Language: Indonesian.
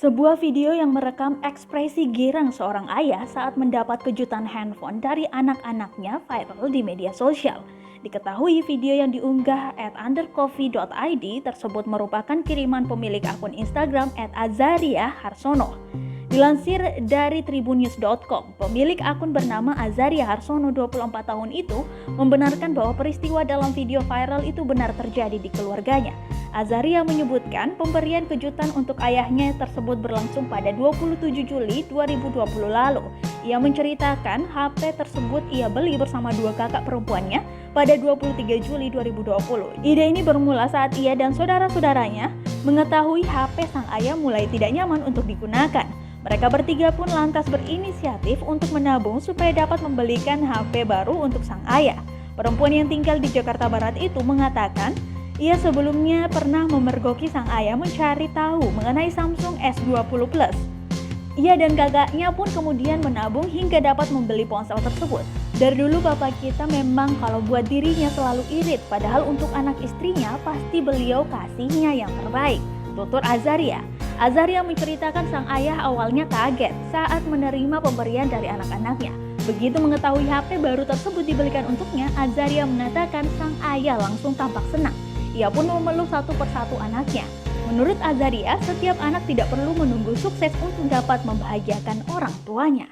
Sebuah video yang merekam ekspresi girang seorang ayah saat mendapat kejutan handphone dari anak-anaknya viral di media sosial. Diketahui video yang diunggah @undercoffee.id tersebut merupakan kiriman pemilik akun Instagram @azaria_harsono. Dilansir dari tribunnews.com, pemilik akun bernama Azaria Harsono 24 tahun itu membenarkan bahwa peristiwa dalam video viral itu benar terjadi di keluarganya. Azaria menyebutkan pemberian kejutan untuk ayahnya tersebut berlangsung pada 27 Juli 2020 lalu. Ia menceritakan HP tersebut ia beli bersama dua kakak perempuannya pada 23 Juli 2020. Ide ini bermula saat ia dan saudara-saudaranya mengetahui HP sang ayah mulai tidak nyaman untuk digunakan. Mereka bertiga pun lantas berinisiatif untuk menabung supaya dapat membelikan HP baru untuk sang ayah. Perempuan yang tinggal di Jakarta Barat itu mengatakan, ia sebelumnya pernah memergoki sang ayah mencari tahu mengenai Samsung S20 Plus. Ia dan kakaknya pun kemudian menabung hingga dapat membeli ponsel tersebut. Dari dulu bapak kita memang kalau buat dirinya selalu irit, padahal untuk anak istrinya pasti beliau kasihnya yang terbaik, tutur Azaria. Azaria menceritakan sang ayah awalnya kaget saat menerima pemberian dari anak-anaknya. Begitu mengetahui HP baru tersebut dibelikan untuknya, Azaria mengatakan sang ayah langsung tampak senang. Ia pun memeluk satu persatu anaknya. Menurut Azaria, setiap anak tidak perlu menunggu sukses untuk dapat membahagiakan orang tuanya.